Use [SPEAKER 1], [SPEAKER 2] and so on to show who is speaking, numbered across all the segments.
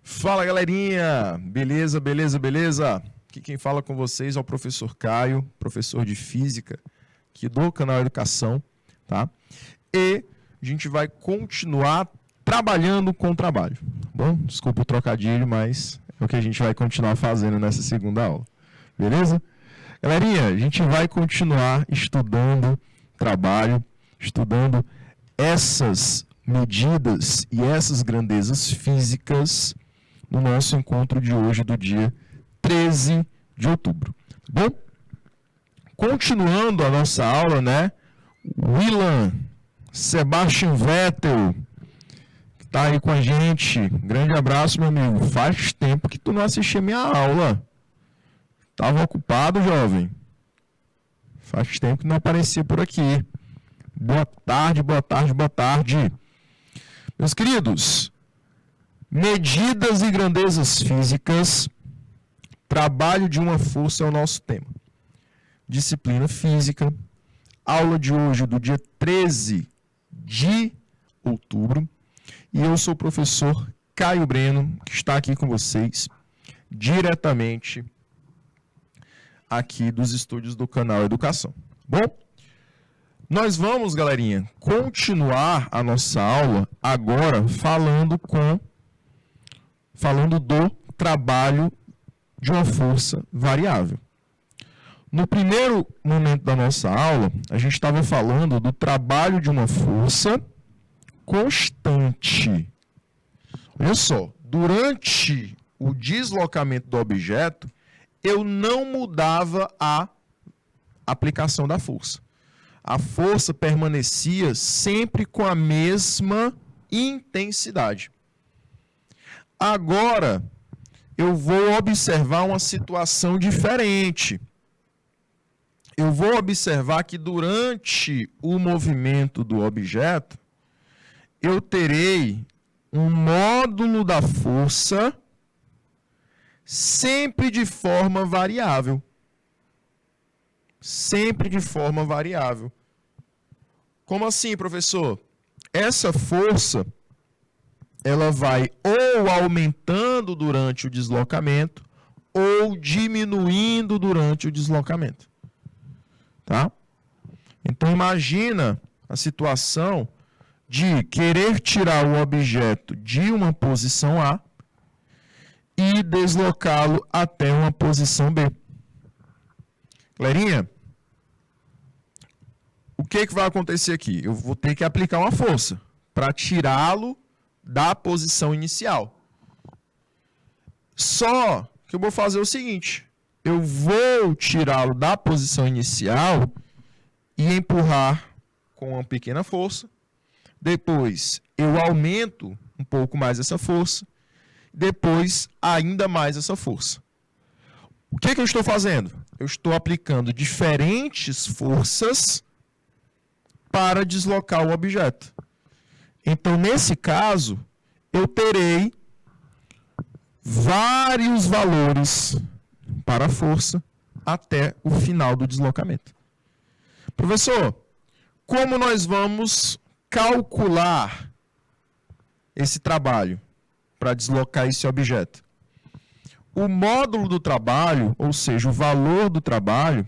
[SPEAKER 1] Fala, galerinha! Beleza, beleza, beleza? Aqui quem fala com vocês é o professor Caio, professor de Física, aqui do canal Educação, tá? E a gente vai continuar trabalhando com o trabalho. Bom, desculpa o trocadilho, mas é o que a gente vai continuar fazendo nessa segunda aula. Beleza? Galerinha, a gente vai continuar estudando trabalho, estudando essas medidas e essas grandezas físicas no nosso encontro de hoje, do dia 13 de outubro. Bom, continuando a nossa aula, né? Willan, Sebastian Vettel, que está aí com a gente. Grande abraço, meu amigo. Faz tempo que tu não assistia minha aula. Estava ocupado, jovem. Faz tempo que não aparecia por aqui. Boa tarde, boa tarde, boa tarde. Meus queridos, medidas e grandezas físicas, trabalho de uma força é o nosso tema. Disciplina física, aula de hoje do dia 13 de outubro. E eu sou o professor Caio Breno, que está aqui com vocês, diretamente aqui dos estúdios do canal Educação. Bom, nós vamos, galerinha, continuar a nossa aula agora falando do trabalho de uma força variável. No primeiro momento da nossa aula, a gente estava falando do trabalho de uma força constante. Olha só, durante o deslocamento do objeto, eu não mudava a aplicação da força. A força permanecia sempre com a mesma intensidade. Agora, eu vou observar uma situação diferente. Eu vou observar que durante o movimento do objeto, eu terei um módulo da força sempre de forma variável. Sempre de forma variável. Como assim, professor? Essa força, ela vai ou aumentando durante o deslocamento ou diminuindo durante o deslocamento. Tá? Então, imagina a situação de querer tirar o objeto de uma posição A e deslocá-lo até uma posição B. Galerinha, o que vai acontecer aqui? Eu vou ter que aplicar uma força para tirá-lo da posição inicial. Só que eu vou fazer o seguinte, eu vou tirá-lo da posição inicial e empurrar com uma pequena força. Depois, eu aumento um pouco mais essa força. Depois, ainda mais essa força. O que eu estou fazendo? Eu estou aplicando diferentes forças para deslocar o objeto. Então, nesse caso, eu terei vários valores para a força até o final do deslocamento. Professor, como nós vamos calcular esse trabalho para deslocar esse objeto? O módulo do trabalho, ou seja, o valor do trabalho,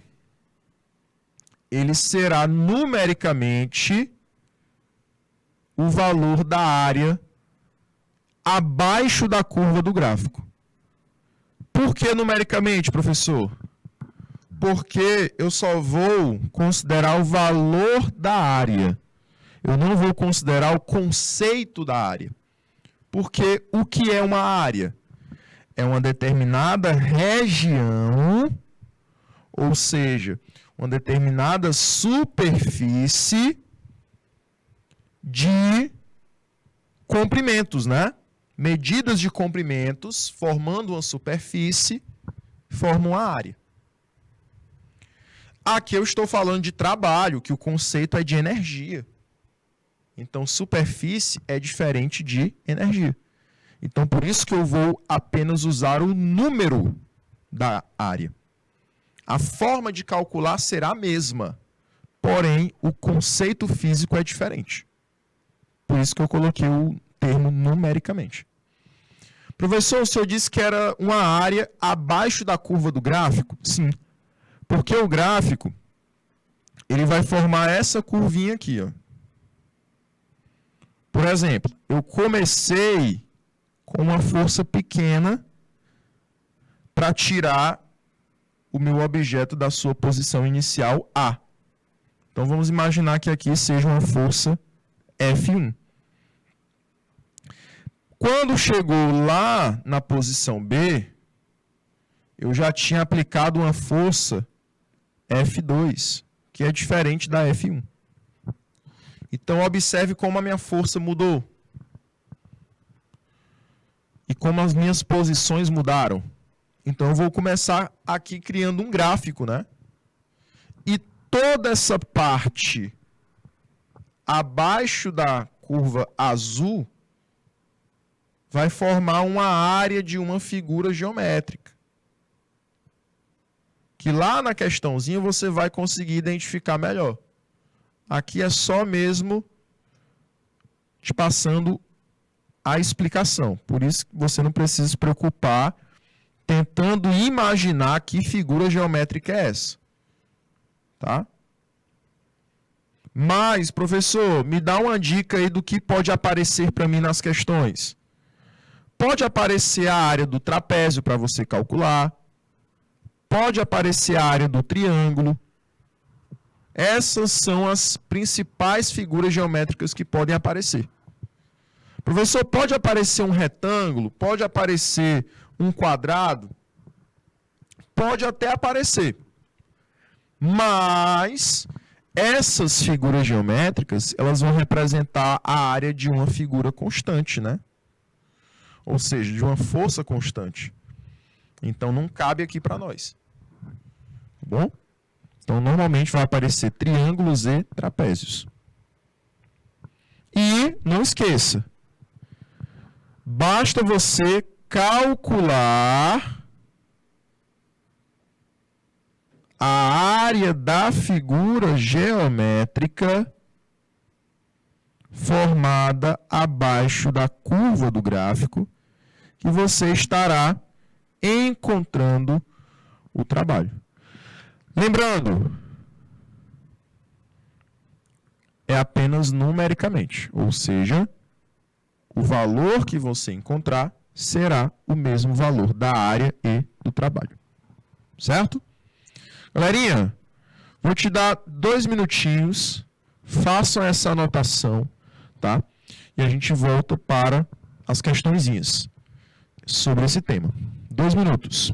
[SPEAKER 1] ele será numericamente o valor da área abaixo da curva do gráfico. Por que numericamente, professor? Porque eu só vou considerar o valor da área. Eu não vou considerar o conceito da área. Porque o que é uma área? É uma determinada região, ou seja, uma determinada superfície de comprimentos, né? Medidas de comprimentos formando uma superfície formam uma área. Aqui eu estou falando de trabalho, que o conceito é de energia. Então, superfície é diferente de energia. Então, por isso que eu vou apenas usar o número da área. A forma de calcular será a mesma, porém, o conceito físico é diferente. Por isso que eu coloquei o termo numericamente. Professor, o senhor disse que era uma área abaixo da curva do gráfico? Sim. Porque o gráfico, ele vai formar essa curvinha aqui, ó. Por exemplo, eu comecei com uma força pequena para tirar o meu objeto da sua posição inicial A. Então vamos imaginar que aqui seja uma força F1. Quando chegou lá na posição B, eu já tinha aplicado uma força F2, que é diferente da F1. Então observe como a minha força mudou. E como as minhas posições mudaram. Então eu vou começar aqui criando um gráfico, né? E toda essa parte abaixo da curva azul vai formar uma área de uma figura geométrica. Que lá na questãozinha você vai conseguir identificar melhor. Aqui é só mesmo te passando a explicação. Por isso que você não precisa se preocupar tentando imaginar que figura geométrica é essa. Tá? Mas, professor, me dá uma dica aí do que pode aparecer para mim nas questões. Pode aparecer a área do trapézio para você calcular. Pode aparecer a área do triângulo. Essas são as principais figuras geométricas que podem aparecer. Professor, pode aparecer um retângulo? Pode aparecer um quadrado? Pode até aparecer. Mas essas figuras geométricas, elas vão representar a área de uma figura constante, né? Ou seja, de uma força constante. Então não cabe aqui para nós. Tá bom? Então normalmente vai aparecer triângulos e trapézios. E não esqueça, basta você calcular a área da figura geométrica formada abaixo da curva do gráfico que você estará encontrando o trabalho. Lembrando, é apenas numericamente, ou seja, o valor que você encontrar será o mesmo valor da área e do trabalho. Certo? Galerinha, vou te dar 2 minutinhos, façam essa anotação, tá? E a gente volta para as questõezinhas sobre esse tema. 2 minutos.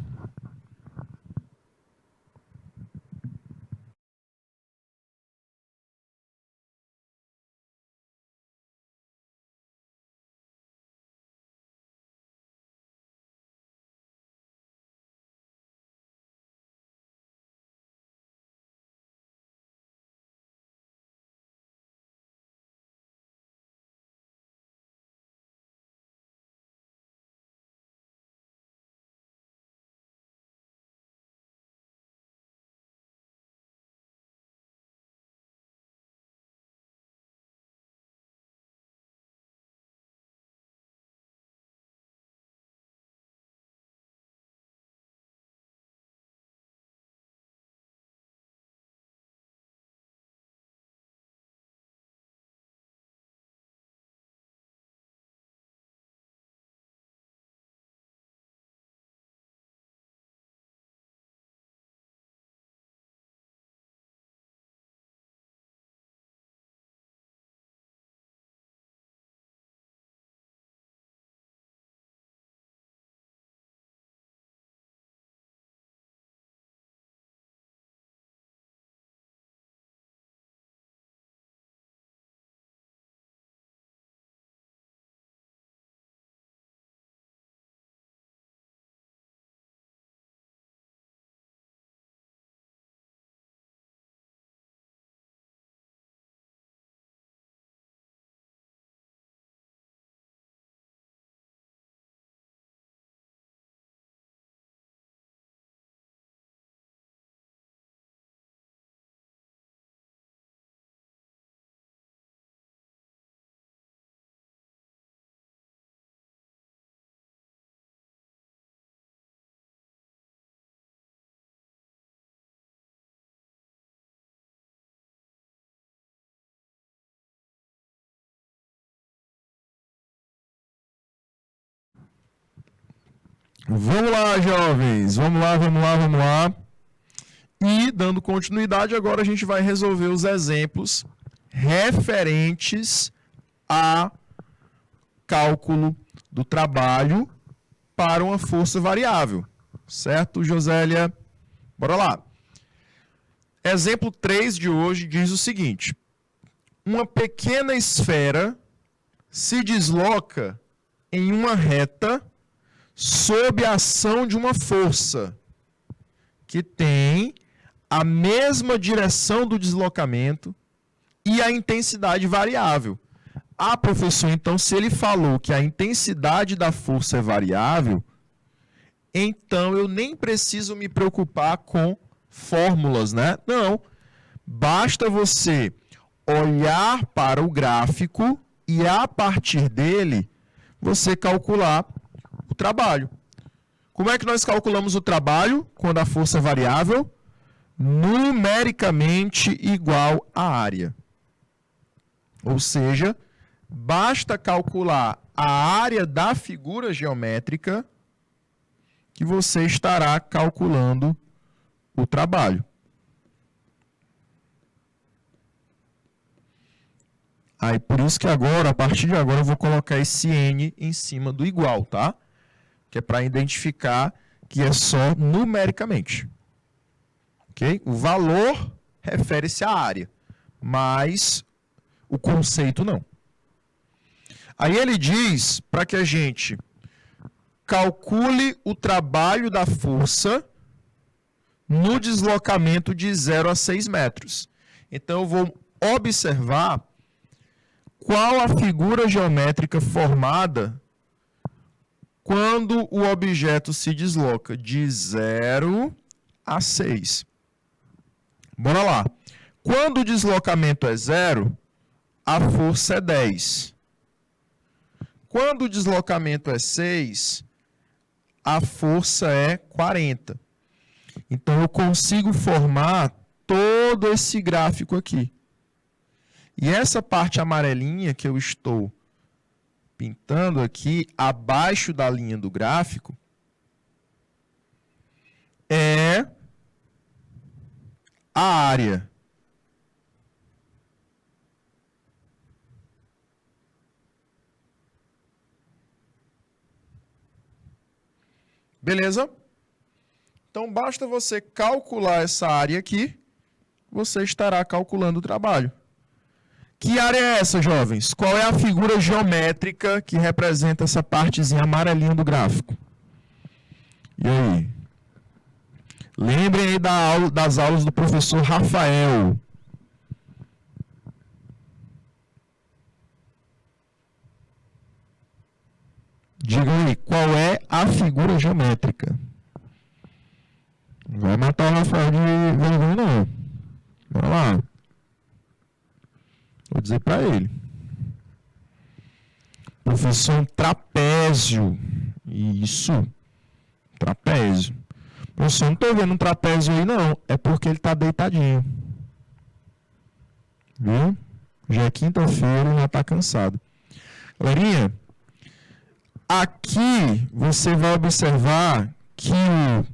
[SPEAKER 1] Vamos lá, jovens. Vamos lá. E, dando continuidade, agora a gente vai resolver os exemplos referentes a cálculo do trabalho para uma força variável. Certo, Josélia? Bora lá. Exemplo 3 de hoje diz o seguinte: uma pequena esfera se desloca em uma reta sob a ação de uma força que tem a mesma direção do deslocamento e a intensidade variável. Ah, professor, então se ele falou que a intensidade da força é variável, então eu nem preciso me preocupar com fórmulas, né? Não. Basta você olhar para o gráfico e, a partir dele, você calcular o trabalho. Como é que nós calculamos o trabalho quando a força é variável? Numericamente igual à área. Ou seja, basta calcular a área da figura geométrica que você estará calculando o trabalho. Aí, por isso que agora, a partir de agora, eu vou colocar esse N em cima do igual, tá? Que é para identificar que é só numericamente. Ok? O valor refere-se à área, mas o conceito não. Aí ele diz para que a gente calcule o trabalho da força no deslocamento de 0 a 6 metros. Então, eu vou observar qual a figura geométrica formada quando o objeto se desloca de 0 a 6. Bora lá. Quando o deslocamento é 0, a força é 10. Quando o deslocamento é 6, a força é 40. Então, eu consigo formar todo esse gráfico aqui. E essa parte amarelinha que eu estou pintando aqui, abaixo da linha do gráfico, é a área. Beleza? Então, basta você calcular essa área aqui, você estará calculando o trabalho. Que área é essa, jovens? Qual é a figura geométrica que representa essa partezinha amarelinha do gráfico? E aí? Lembrem aí das aulas do professor Rafael. Digam aí, qual é a figura geométrica? Não vai matar o Rafael de vergonha, não. Bora lá. Vou dizer para ele. Professor, um trapézio. Isso. Trapézio. Professor, não estou vendo um trapézio aí, não. É porque ele está deitadinho. Viu? Já é quinta-feira e já está cansado. Galerinha, aqui você vai observar que o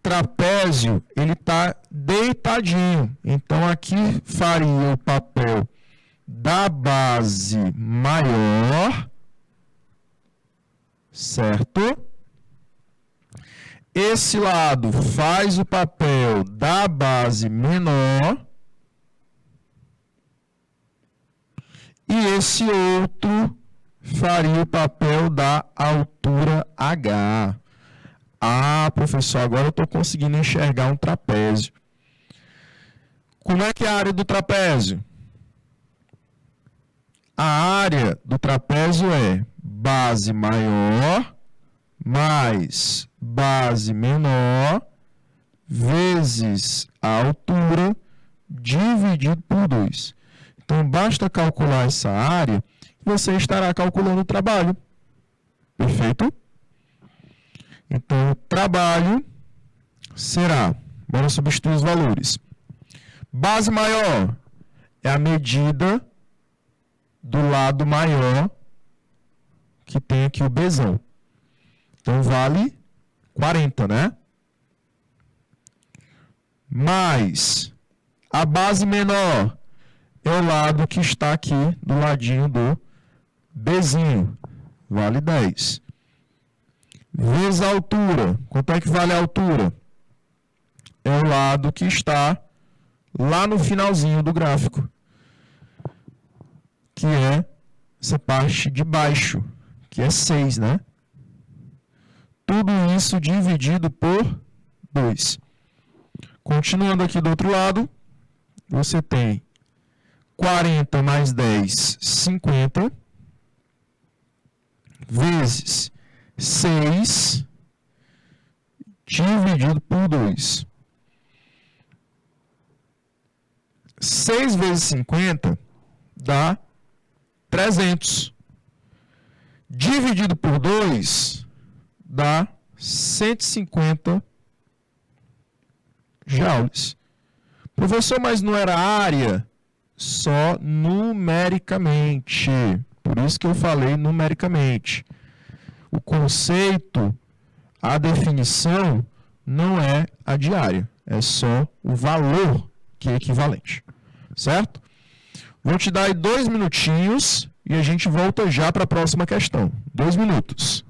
[SPEAKER 1] trapézio ele está deitadinho. Então, aqui faria o papel da base maior, certo? Esse lado faz o papel da base menor e esse outro faria o papel da altura H. Ah, professor, agora eu estou conseguindo enxergar um trapézio. Como é que é a área do trapézio? A área do trapézio é base maior mais base menor vezes a altura dividido por 2. Então, basta calcular essa área e você estará calculando o trabalho. Perfeito? Então, o trabalho será, bora substituir os valores. Base maior é a medida do lado maior que tem aqui o Bzão. Então, vale 40, né? Mais a base menor é o lado que está aqui do ladinho do Bzinho. Vale 10. Vezes a altura. Quanto é que vale a altura? É o lado que está lá no finalzinho do gráfico, que é essa parte de baixo, que é 6, né? Tudo isso dividido por 2. Continuando aqui do outro lado, você tem 40 mais 10, 50, vezes 6, dividido por 2. 6 vezes 50 dá 300. Dividido por 2 dá 150 joules. Professor, mas não era área? Só numericamente. Por isso que eu falei numericamente. O conceito, a definição, não é a de área. É só o valor que é equivalente. Certo? Vou te dar aí 2 minutinhos e a gente volta já para a próxima questão. 2 minutos.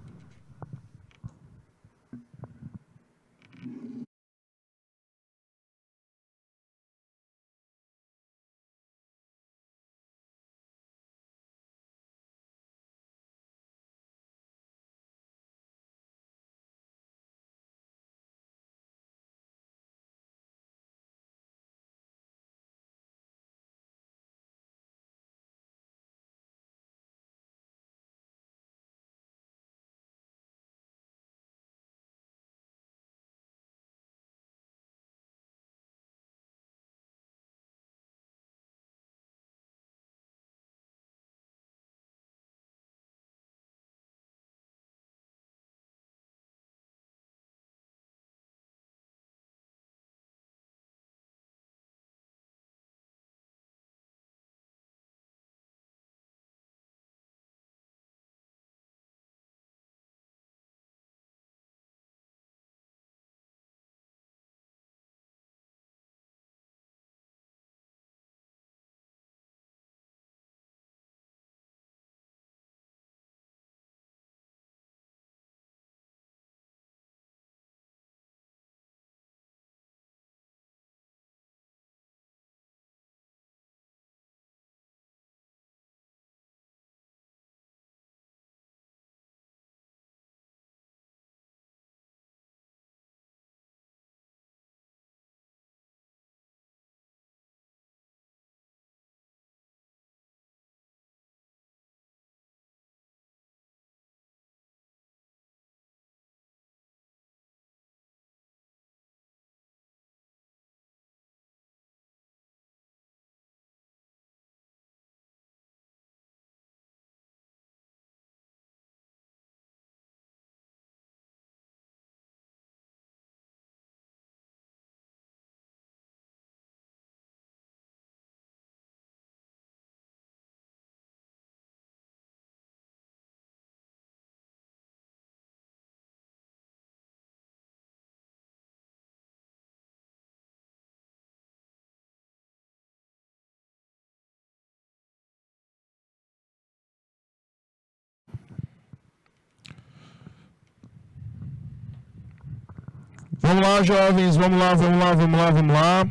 [SPEAKER 1] Vamos lá, jovens, vamos lá.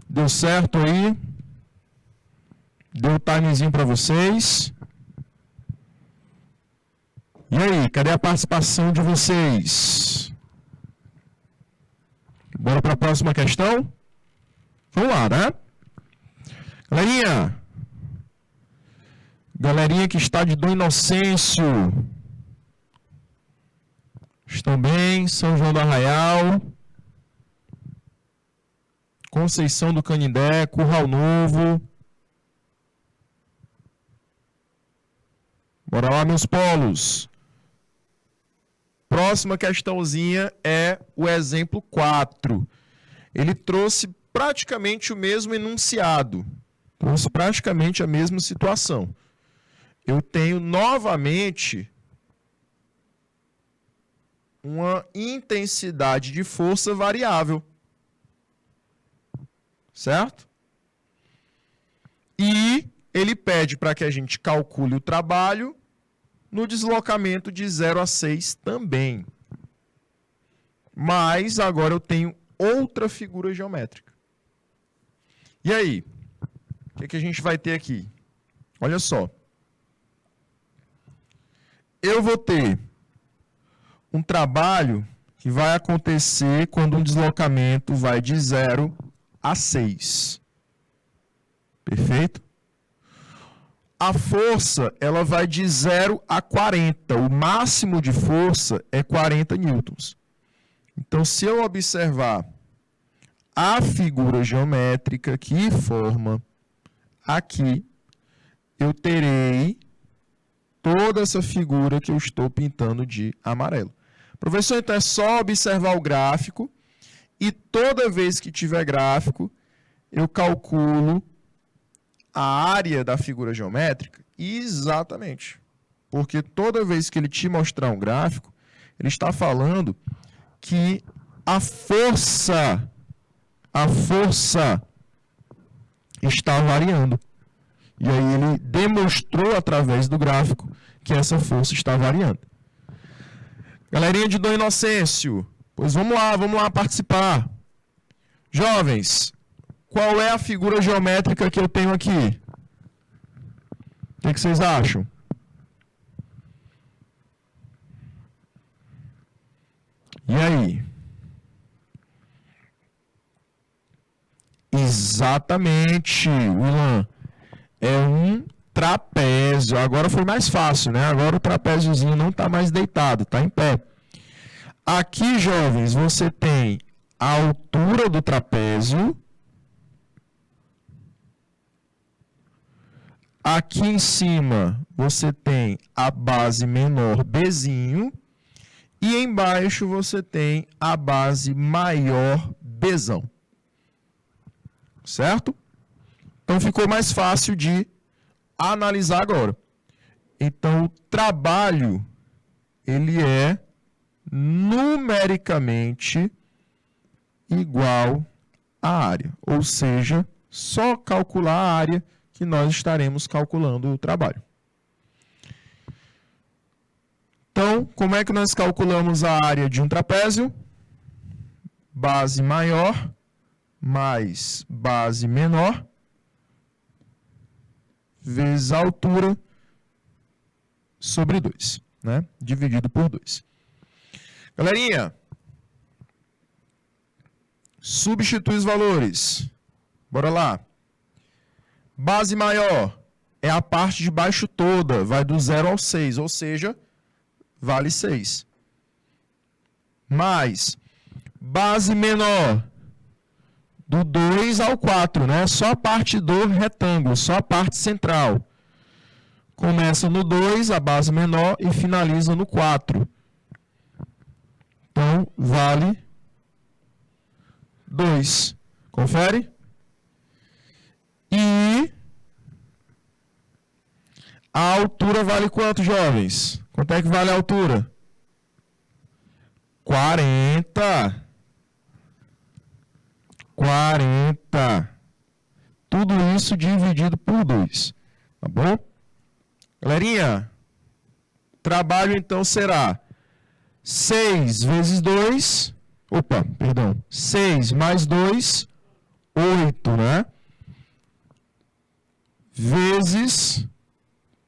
[SPEAKER 1] Deu certo aí? Deu o timezinho para vocês? E aí, cadê a participação de vocês? Bora para a próxima questão? Vamos lá, né? Galerinha que está de Dom Inocêncio. Estão bem? São João do Arraial, Conceição do Canindé, Curral Novo. Bora lá, meus polos. Próxima questãozinha é o exemplo 4. Ele trouxe praticamente o mesmo enunciado. Trouxe praticamente a mesma situação. Eu tenho novamente uma intensidade de força variável. Certo? E ele pede para que a gente calcule o trabalho no deslocamento de 0 a 6 também. Mas agora eu tenho outra figura geométrica. E aí? O que a gente vai ter aqui? Olha só. Eu vou ter um trabalho que vai acontecer quando um deslocamento vai de 0 a 6. Perfeito? A força, ela vai de 0 a 40. O máximo de força é 40 newtons. Então, se eu observar a figura geométrica que forma aqui, eu terei toda essa figura que eu estou pintando de amarelo. Professor, então é só observar o gráfico e toda vez que tiver gráfico, eu calculo a área da figura geométrica? Exatamente. Porque toda vez que ele te mostrar um gráfico, ele está falando que a força está variando. E aí ele demonstrou através do gráfico que essa força está variando. Galerinha de Dom Inocêncio, pois vamos lá participar. Jovens, qual é a figura geométrica que eu tenho aqui? O que vocês acham? E aí? Exatamente, Willan. É um trapézio. Agora foi mais fácil, né? Agora o trapéziozinho não está mais deitado, está em pé. Aqui, jovens, você tem a altura do trapézio. Aqui em cima, você tem a base menor Bzinho. E embaixo, você tem a base maior Bzão. Certo? Então, ficou mais fácil de analisar agora. Então, o trabalho, ele é numericamente igual à área. Ou seja, só calcular a área que nós estaremos calculando o trabalho. Então, como é que nós calculamos a área de um trapézio? Base maior mais base menor vezes a altura sobre 2, né? Dividido por 2. Galerinha, substitui os valores. Bora lá. Base maior é a parte de baixo toda, vai do 0 ao 6, ou seja, vale 6. Mais base menor, do 2 ao 4, né? Só a parte do retângulo, só a parte central. Começa no 2, a base menor, e finaliza no 4. Então, vale 2. Confere? E a altura vale quanto, jovens? Quanto é que vale a altura? 40. 40. Tudo isso dividido por 2. Tá bom? Galerinha, trabalho então será 6 vezes 2. 6 mais 2, 8, né? Vezes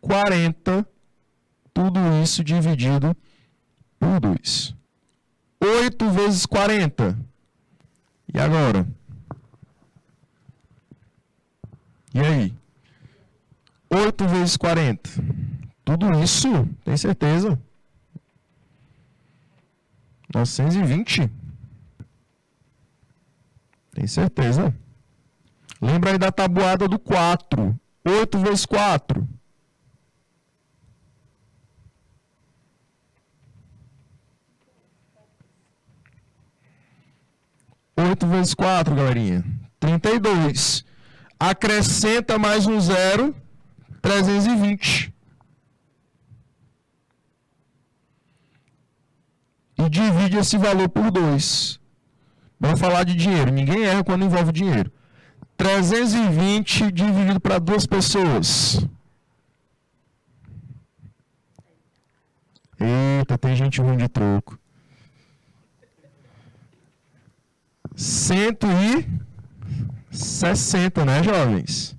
[SPEAKER 1] 40. Tudo isso dividido por 2. 8 vezes 40. E agora? E aí? 8 vezes 40. Tudo isso, tem certeza? 920? Tem certeza? Lembra aí da tabuada do 4. 8 vezes 4. Oito vezes 4, galerinha. 32. Acrescenta mais um 0. 320. E e divide esse valor por 2. Vamos falar de dinheiro. Ninguém erra quando envolve dinheiro. 320 dividido para 2 pessoas. Eita, tem gente ruim de troco. 160, né, jovens?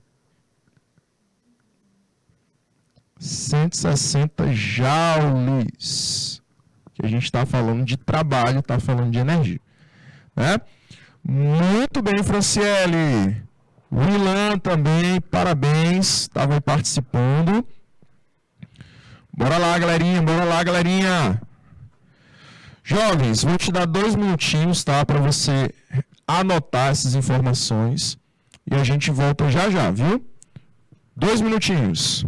[SPEAKER 1] 160 joules. Que a gente está falando de trabalho, está falando de energia. Né? Muito bem, Franciele. Willan também, parabéns, estava aí participando. Bora lá, galerinha, bora lá, galerinha. Jovens, vou te dar 2 minutinhos, tá, para você anotar essas informações e a gente volta já já, viu? 2 minutinhos.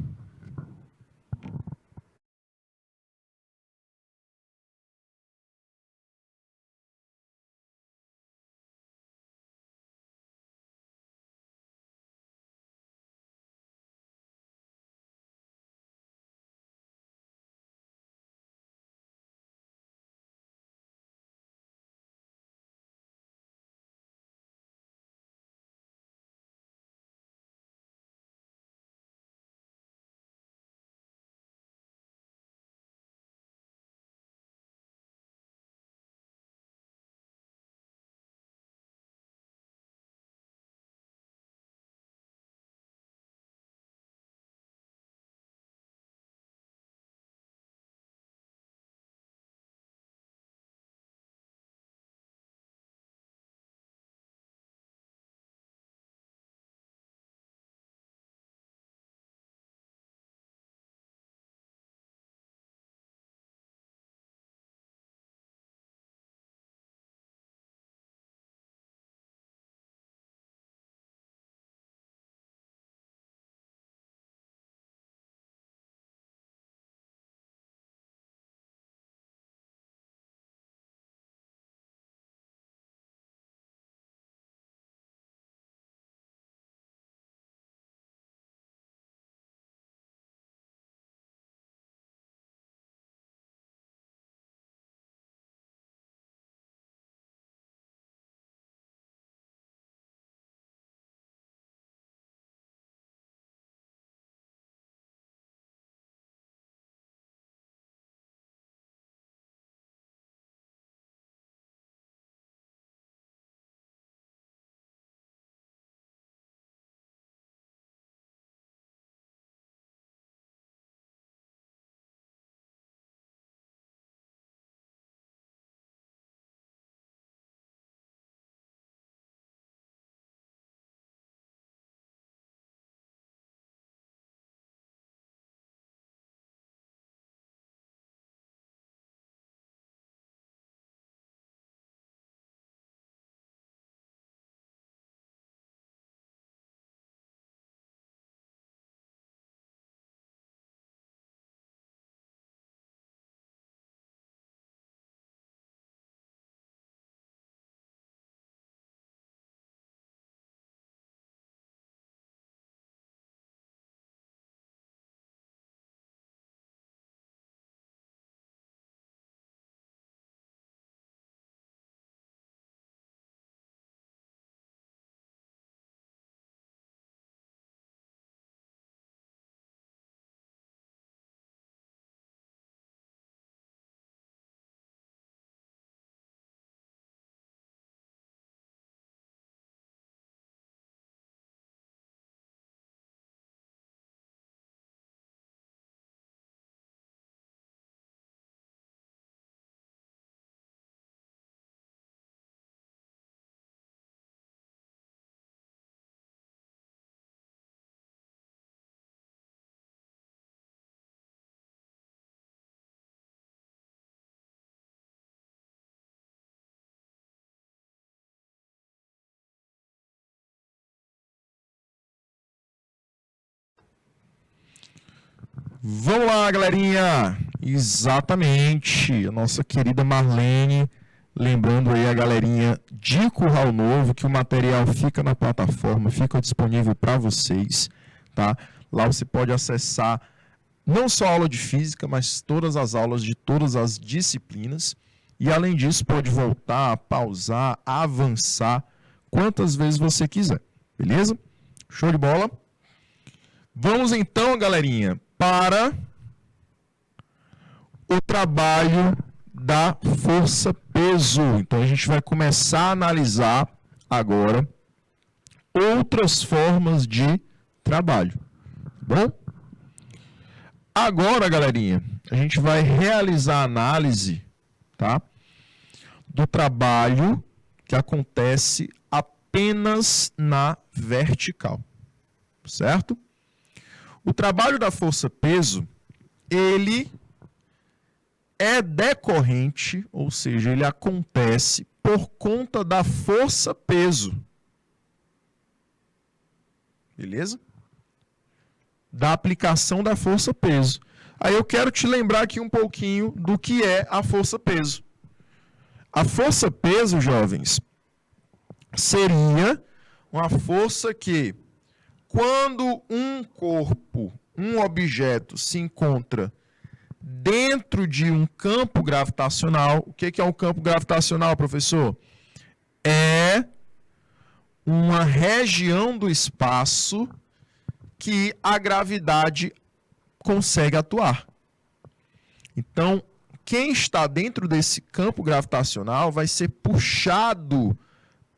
[SPEAKER 1] Vamos lá, galerinha! Exatamente, a nossa querida Marlene, lembrando aí a galerinha de Curral Novo, que o material fica na plataforma, fica disponível para vocês, tá? Lá você pode acessar não só a aula de física, mas todas as aulas de todas as disciplinas, E além disso, pode voltar, pausar, avançar, quantas vezes você quiser. Beleza? Show de bola? Vamos então, galerinha, para o trabalho da força-peso. Então, a gente vai começar a analisar agora outras formas de trabalho. Bom? Agora, galerinha, a gente vai realizar a análise, tá, do trabalho que acontece apenas na vertical, certo? O trabalho da força-peso, ele é decorrente, ou seja, ele acontece por conta da força-peso. Beleza? Da aplicação da força-peso. Aí eu quero te lembrar aqui um pouquinho do que é a força-peso. A força-peso, jovens, seria uma força que, quando um corpo, um objeto, se encontra dentro de um campo gravitacional. O que é um campo gravitacional, professor? É uma região do espaço que a gravidade consegue atuar. Então, quem está dentro desse campo gravitacional vai ser puxado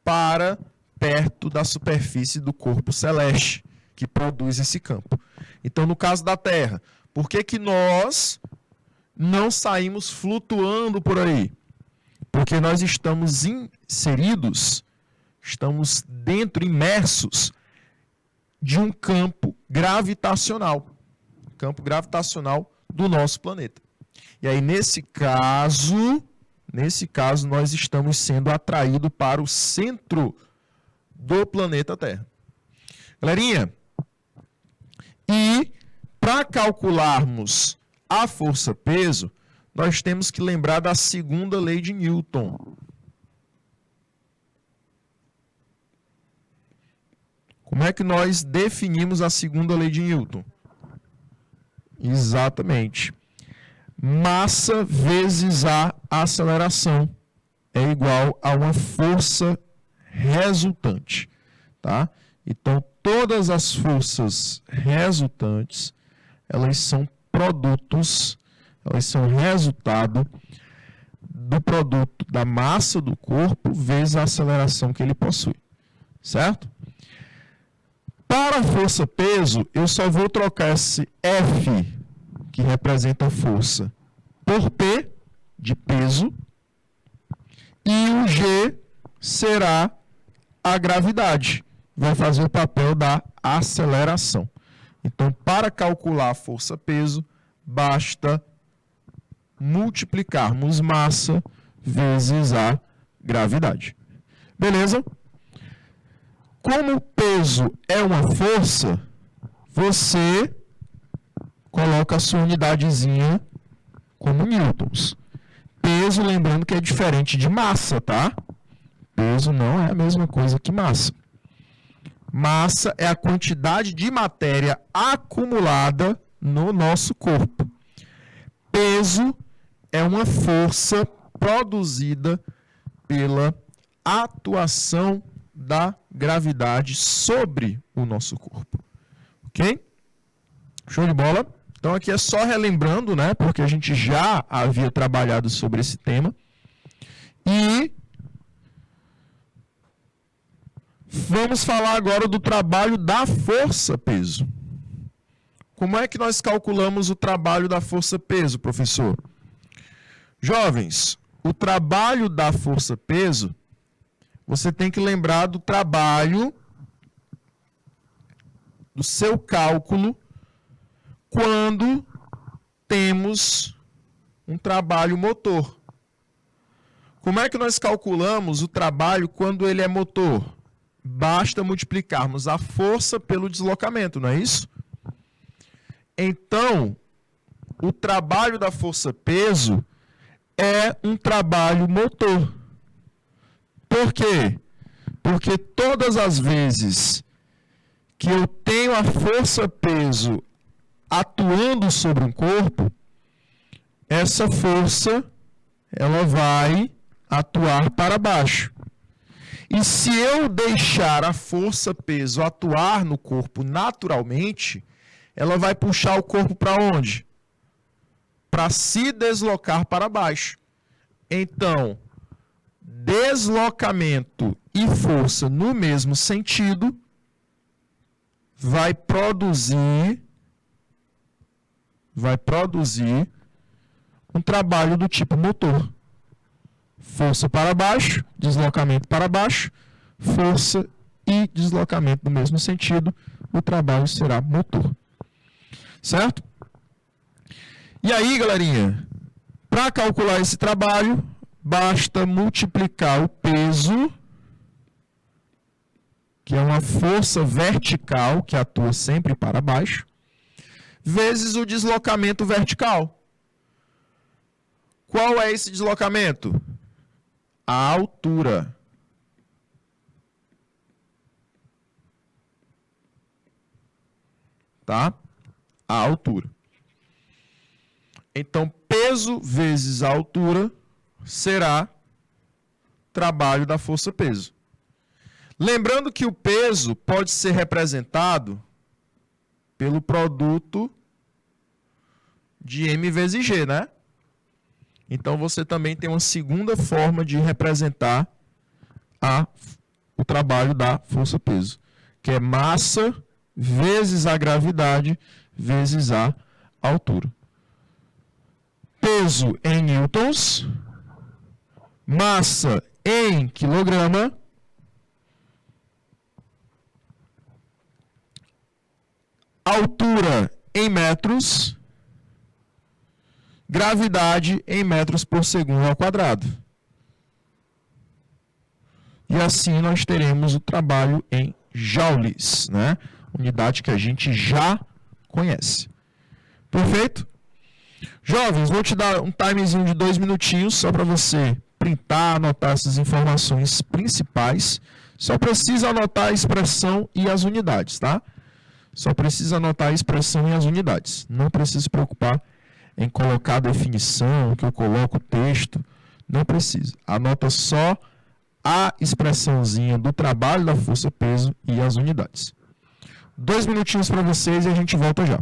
[SPEAKER 1] para perto da superfície do corpo celeste que produz esse campo. Então, no caso da Terra, por que nós não saímos flutuando por aí? Porque nós estamos inseridos, estamos dentro, imersos, de um campo gravitacional do nosso planeta. E aí, nesse caso, nós estamos sendo atraídos para o centro do planeta Terra. Galerinha, e para calcularmos a força-peso, nós temos que lembrar da segunda lei de Newton. Como é que nós definimos a segunda lei de Newton? Exatamente. Massa vezes a aceleração é igual a uma força resultante, tá? Então, todas as forças resultantes, elas são produtos, elas são resultado do produto da massa do corpo vezes a aceleração que ele possui, certo? Para a força-peso, eu só vou trocar esse F, que representa a força, por P, de peso, e o G será a gravidade. Vai fazer o papel da aceleração. Então, para calcular a força-peso, basta multiplicarmos massa vezes a gravidade. Beleza? Como o peso é uma força, você coloca a sua unidadezinha como newtons. Peso, lembrando que é diferente de massa, tá? Peso não é a mesma coisa que massa. Massa é a quantidade de matéria acumulada no nosso corpo. Peso é uma força produzida pela atuação da gravidade sobre o nosso corpo. Ok? Show de bola? Então aqui é só relembrando, né? Porque a gente já havia trabalhado sobre esse tema. E vamos falar agora do trabalho da força-peso. Como é que nós calculamos o trabalho da força-peso, professor? Jovens, o trabalho da força-peso, você tem que lembrar do trabalho, do seu cálculo, quando temos um trabalho motor. Como é que nós calculamos o trabalho quando ele é motor? Basta multiplicarmos a força pelo deslocamento, não é isso? Então, o trabalho da força-peso é um trabalho motor. Por quê? Porque todas as vezes que eu tenho a força-peso atuando sobre um corpo, essa força ela vai atuar para baixo. E se eu deixar a força-peso atuar no corpo naturalmente, ela vai puxar o corpo para onde? Para se deslocar para baixo. Então, deslocamento e força no mesmo sentido vai produzir um trabalho do tipo motor. Força para baixo, deslocamento para baixo, força e deslocamento no mesmo sentido, o trabalho será motor. Certo? E aí, galerinha, para calcular esse trabalho, basta multiplicar o peso, que é uma força vertical que atua sempre para baixo, vezes o deslocamento vertical. Qual é esse deslocamento? A altura. Tá? A altura. Então, peso vezes a altura será trabalho da força-peso. Lembrando que o peso pode ser representado pelo produto de M vezes G, né? Então, você também tem uma segunda forma de representar o trabalho da força-peso, que é massa vezes a gravidade vezes a altura. Peso em newtons, massa em quilograma, altura em metros, gravidade em metros por segundo ao quadrado. E assim nós teremos o trabalho em joules, né? Unidade que a gente já conhece. Perfeito? Jovens, vou te dar um timezinho de 2 minutinhos só para você printar, anotar essas informações principais. Só precisa anotar a expressão e as unidades, tá? Só precisa anotar a expressão e as unidades. Não precisa se preocupar em colocar a definição, que eu coloco o texto. Não precisa. Anota só a expressãozinha do trabalho da força-peso e as unidades. 2 minutinhos para vocês e a gente volta já.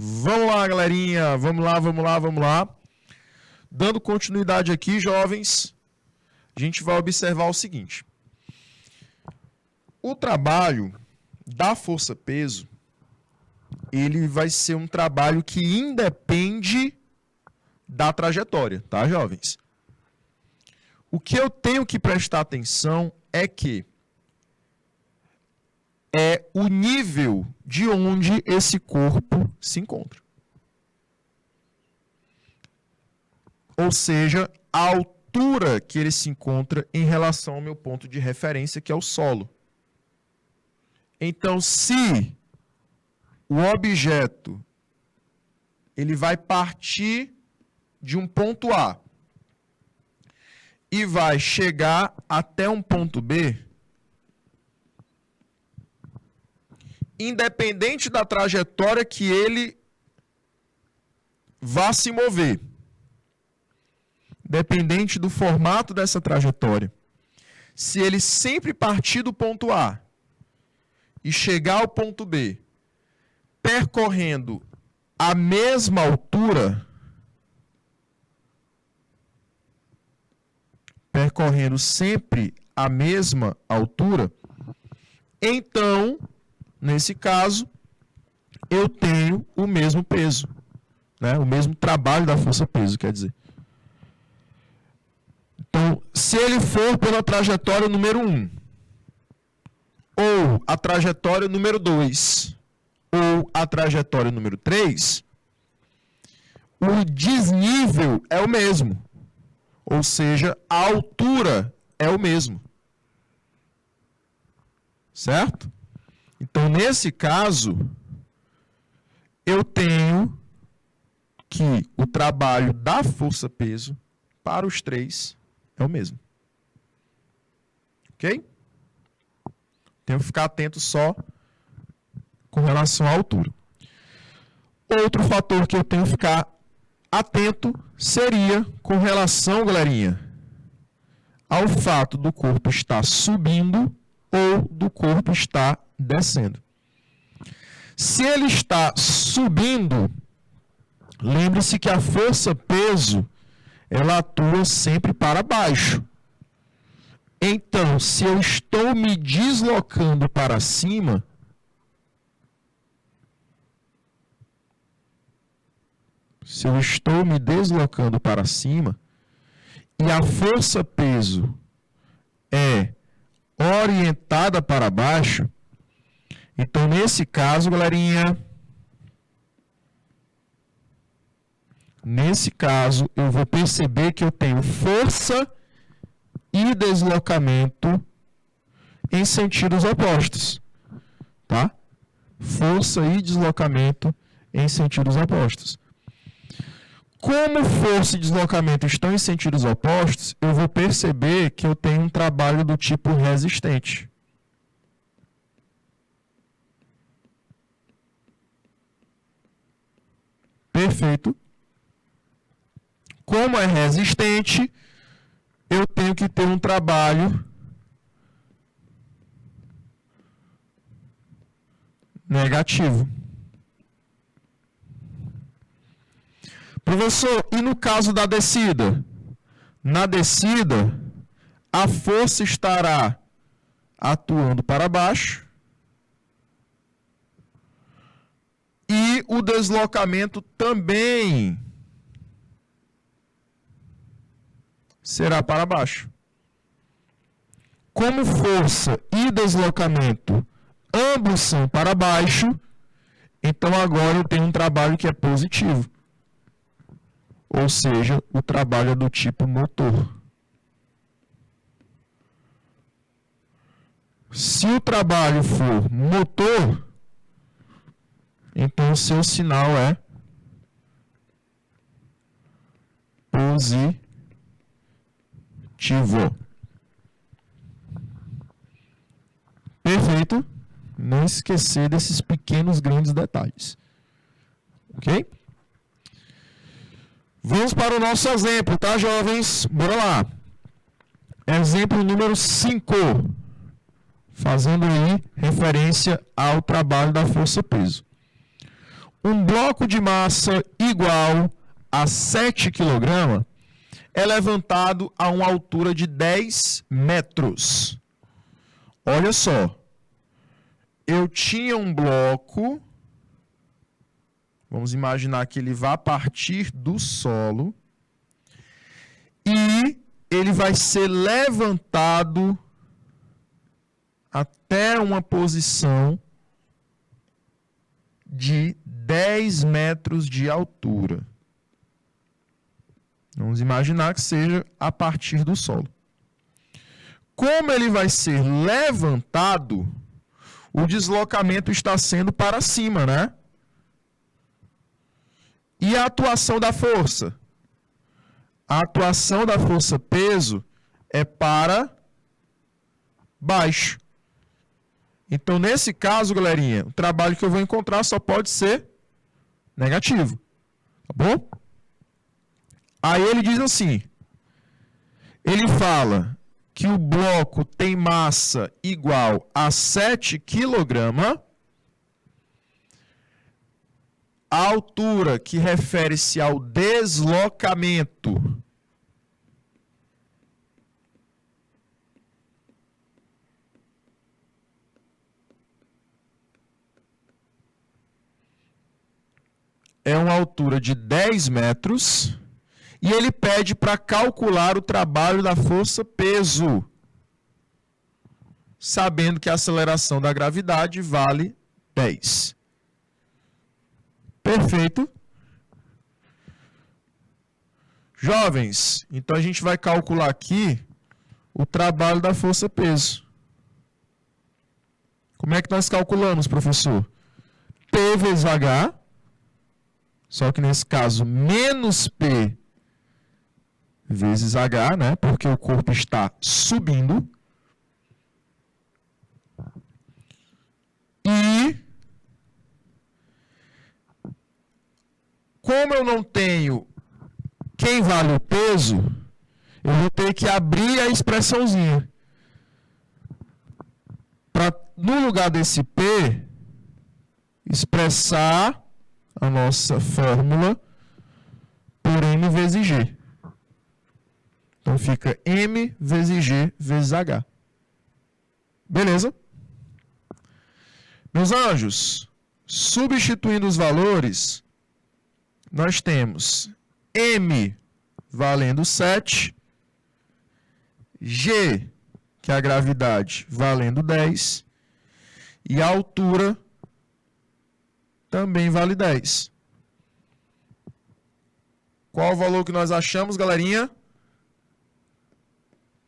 [SPEAKER 1] Vamos lá, galerinha. Vamos lá. Dando continuidade aqui, jovens, a gente vai observar o seguinte. O trabalho da força-peso, ele vai ser um trabalho que independe da trajetória, tá, jovens? O que eu tenho que prestar atenção é que é o nível de onde esse corpo se encontra. Ou seja, a altura que ele se encontra em relação ao meu ponto de referência, que é o solo. Então, se o objeto ele vai partir de um ponto A e vai chegar até um ponto B, independente da trajetória que ele vá se mover, dependente do formato dessa trajetória, se ele sempre partir do ponto A e chegar ao ponto B, percorrendo a mesma altura, percorrendo sempre a mesma altura, então, nesse caso, eu tenho o mesmo peso, né? O mesmo trabalho da força-peso, quer dizer. Então, se ele for pela trajetória número 1, ou a trajetória número 2, ou a trajetória número 3, o desnível é o mesmo. Ou seja, a altura é o mesmo. Certo? Então, nesse caso, eu tenho que o trabalho da força-peso para os três é o mesmo. Ok? Tenho que ficar atento só com relação à altura. Outro fator que eu tenho que ficar atento seria com relação, galerinha, ao fato do corpo estar subindo ou do corpo estar descendo. Se ele está subindo, lembre-se que a força-peso ela atua sempre para baixo. Então, se eu estou me deslocando para cima, e a força-peso é orientada para baixo, então, nesse caso, galerinha, eu vou perceber que eu tenho força e deslocamento em sentidos opostos, tá? Força e deslocamento em sentidos opostos. Como força e deslocamento estão em sentidos opostos, eu vou perceber que eu tenho um trabalho do tipo resistente. Perfeito. Como é resistente, eu tenho que ter um trabalho negativo. Professor, e no caso da descida? Na descida, a força estará atuando para baixo e o deslocamento também será para baixo. Como força e deslocamento ambos são para baixo, então agora eu tenho um trabalho que é positivo. Ou seja, o trabalho é do tipo motor. Se o trabalho for motor, então o seu sinal é positivo. Perfeito? Não esquecer desses pequenos, grandes detalhes. Ok? Vamos para o nosso exemplo, tá, jovens? Bora lá. Exemplo número 5. Fazendo aí referência ao trabalho da força-peso. Um bloco de massa igual a 7 kg é levantado a uma altura de 10 metros. Olha só, eu tinha um bloco, vamos imaginar que ele vai partir do solo e ele vai ser levantado até uma posição de 10 metros de altura. Vamos imaginar que seja a partir do solo. Como ele vai ser levantado, o deslocamento está sendo para cima, né? E a atuação da força? A atuação da força-peso é para baixo. Então, nesse caso, galerinha, o trabalho que eu vou encontrar só pode ser negativo. Tá bom? Aí ele diz assim, ele fala que o bloco tem massa igual a 7 kg, a altura que refere-se ao deslocamento é uma altura de 10 metros e ele pede para calcular o trabalho da força-peso, sabendo que a aceleração da gravidade vale 10. Perfeito? Jovens, então a gente vai calcular aqui o trabalho da força-peso. Como é que nós calculamos, professor? P vezes H, só que nesse caso menos P vezes H, né? Porque o corpo está subindo. E como eu não tenho quem vale o peso, eu vou ter que abrir a expressãozinha. Para, no lugar desse P, expressar a nossa fórmula por M vezes G. Então fica M vezes G vezes H. Beleza? Meus anjos, substituindo os valores, nós temos M valendo 7, G, que é a gravidade, valendo 10, e a altura também vale 10. Qual o valor que nós achamos, galerinha?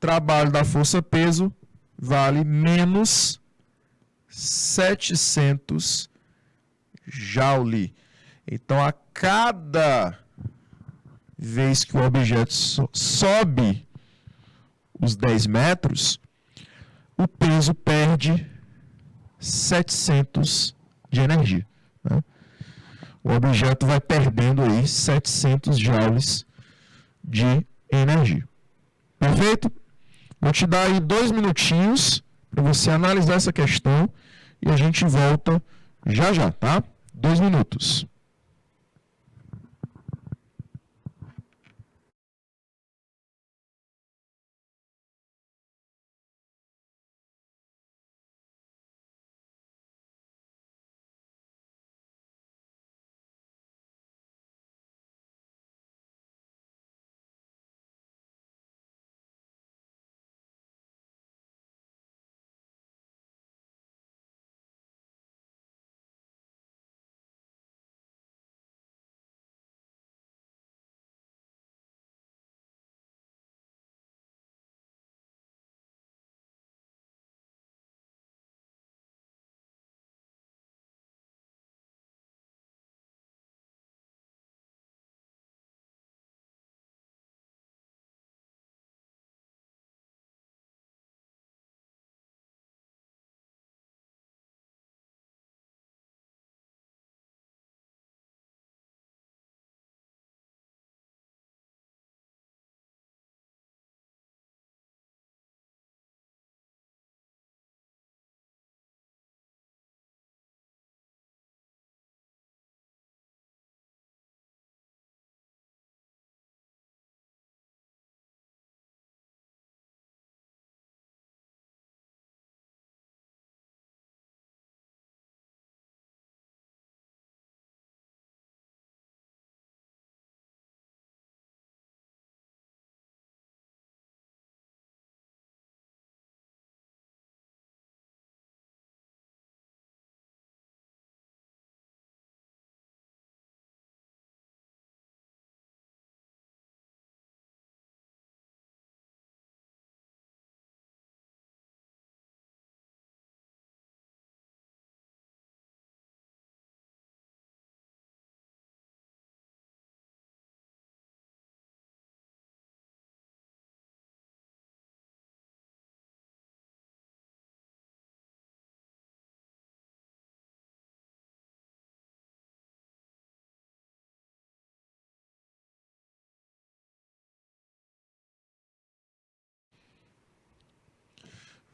[SPEAKER 1] Trabalho da força-peso vale menos 700 joule. Então, a cada vez que o objeto sobe os 10 metros, o peso perde 700 de energia. Né? O objeto vai perdendo aí 700 joules de energia. Perfeito? Vou te dar aí 2 minutinhos para você analisar essa questão e a gente volta já já, tá? 2 minutos.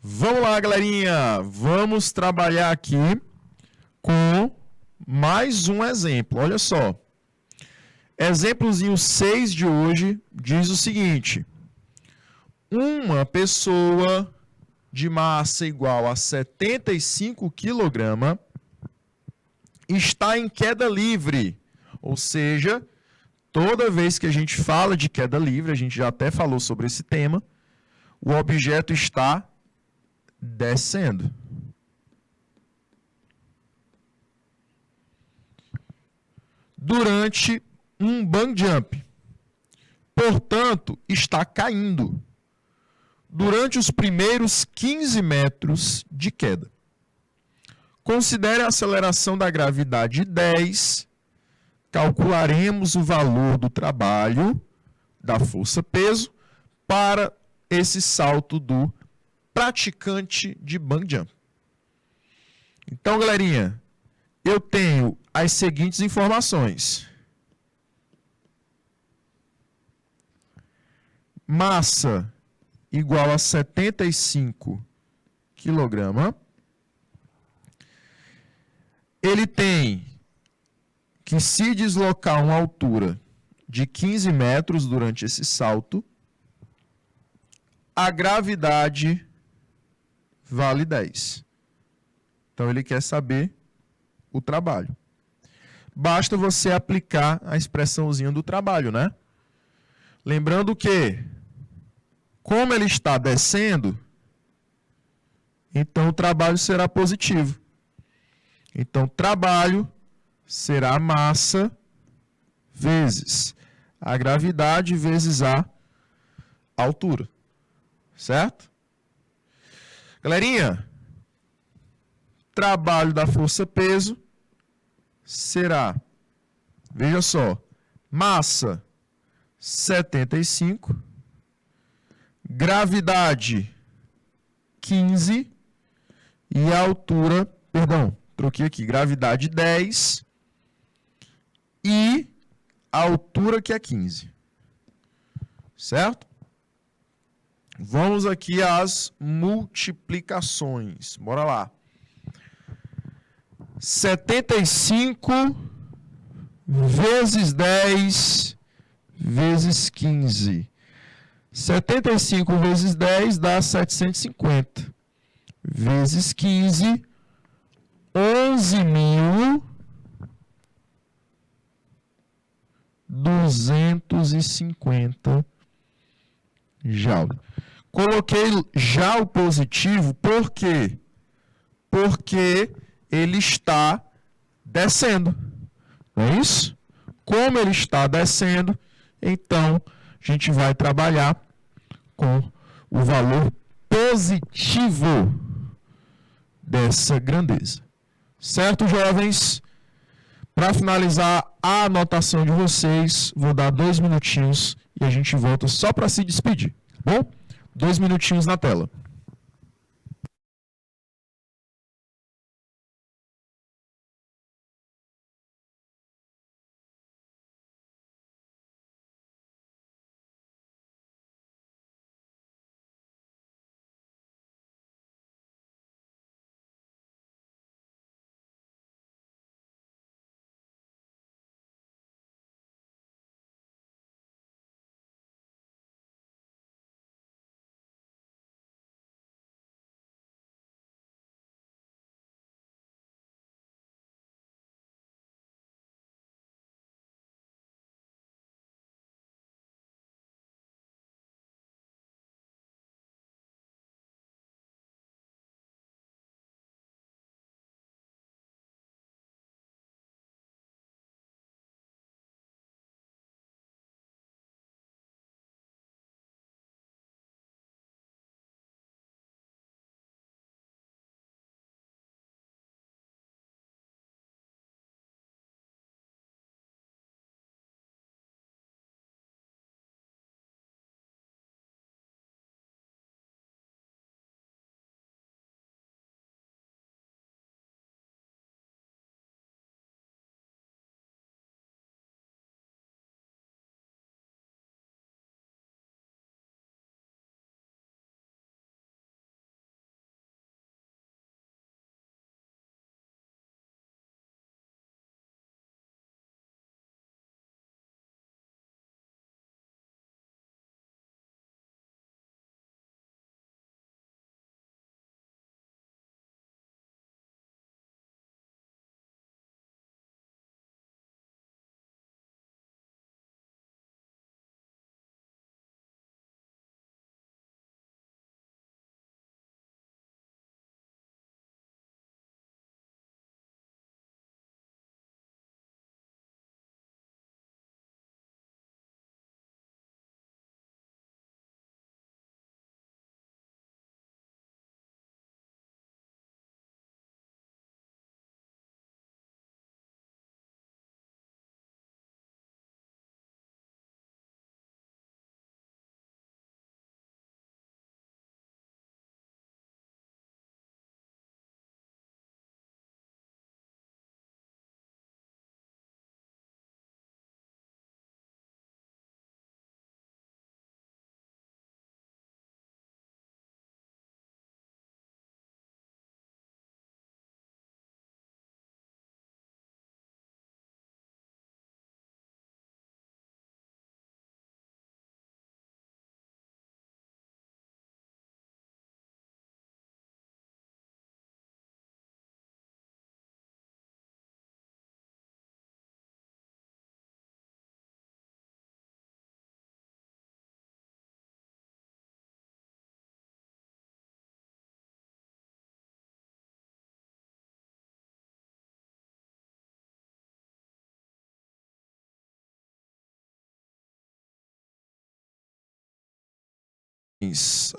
[SPEAKER 1] Vamos lá, galerinha. Vamos trabalhar aqui com mais um exemplo. Olha só. Exemplozinho 6 de hoje diz o seguinte. Uma pessoa de massa igual a 75 kg está em queda livre. Ou seja, toda vez que a gente fala de queda livre, a gente já até falou sobre esse tema, o objeto está descendo. Durante um bungee jump. Portanto, está caindo. Durante os primeiros 15 metros de queda. Considere a aceleração da gravidade 10. Calcularemos o valor do trabalho, da força-peso, para esse salto do praticante de bungee jump. Então, galerinha, eu tenho as seguintes informações. Massa igual a 75 kg. Ele tem que se deslocar a uma altura de 15 metros durante esse salto. A gravidade vale 10. Então, ele quer saber o trabalho. Basta você aplicar a expressãozinha do trabalho, né? Lembrando que, como ele está descendo, então o trabalho será positivo. Então, trabalho será massa vezes a gravidade vezes a altura. Certo? Galerinha, trabalho da força-peso será, veja só, massa 75, gravidade 15 e a altura, perdão, troquei aqui, gravidade 10 e a altura que é 15. Certo? Vamos aqui às multiplicações. Bora lá. 75 vezes 10 vezes 15. 75 vezes 10 dá 750. Vezes 15, 11.250 joules. Coloquei já o positivo, por quê? Porque ele está descendo. Não é isso? Como ele está descendo, então a gente vai trabalhar com o valor positivo dessa grandeza. Certo, jovens? Para finalizar a anotação de vocês, vou dar 2 minutinhos e a gente volta só para se despedir. Tá bom? 2 minutinhos na tela.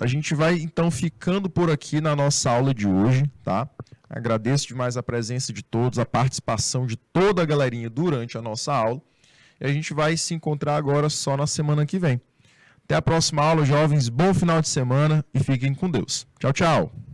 [SPEAKER 1] A gente vai então ficando por aqui na nossa aula de hoje, tá? Agradeço demais a presença de todos, a participação de toda a galerinha durante a nossa aula. E a gente vai se encontrar agora só na semana que vem. Até a próxima aula, jovens. Bom final de semana e fiquem com Deus. Tchau, tchau.